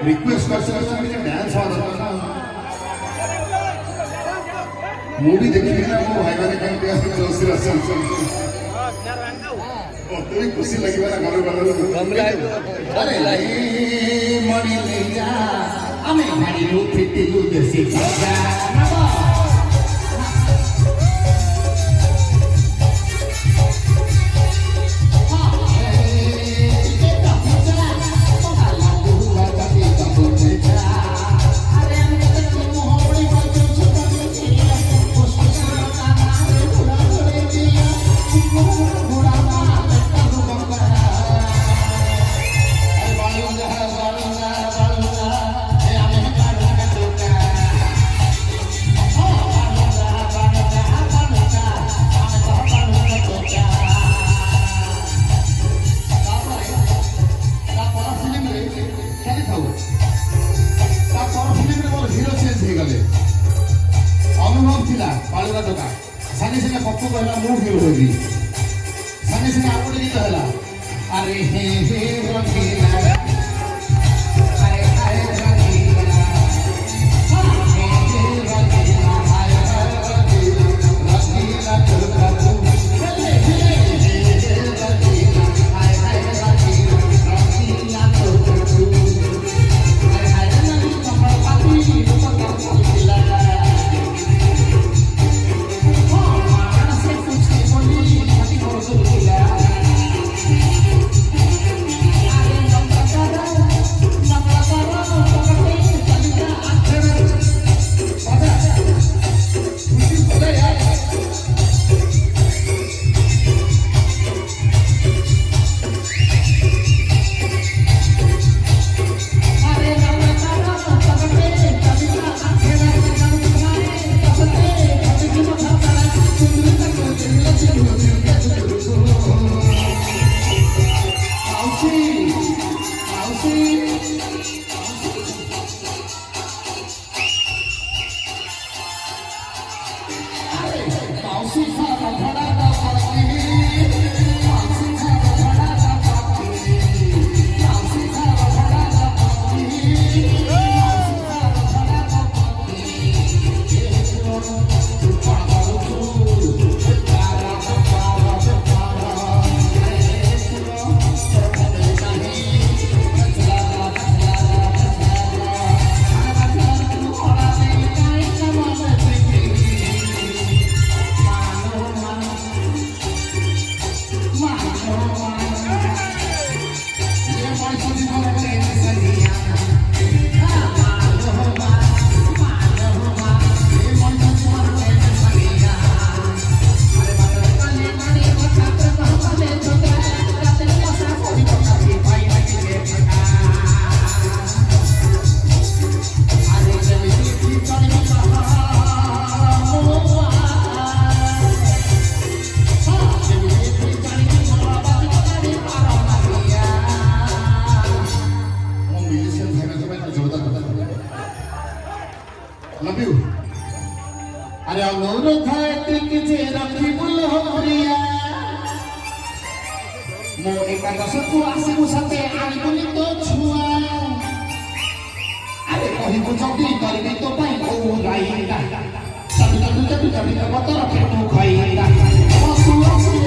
Request कर सकते हैं कि डांस वाला था मूवी देखिए ना वो भाई वाले करते हैं जो सिरा से तो भी खुशी लगी वाला घर वाला अरे मणि ले जा हमें हरी लो फिटी लो जैसे जा अनुभव थिला पालुरा टका साने साने पप्पू कहला मु हिरो होगी साने साने आउट गीत हला अरे हे रंगीला हाय हाय रंगीला हे रंगीला हाय रंगीला रंगीला चलता तू चले हे रंगीला हाय हाय रंगीला रंगीला चलता तू हाय हाय रंगीला कमर पाती रंगीला Love you. अरे अनुरोध है कि रखी बुलो प्रिया मो एकादश को आसी मुसते आई बोली तो छुआ अरे कहि बुझती करबी तो पाई ओ राईदा सब तब बतर पेटू खाईदा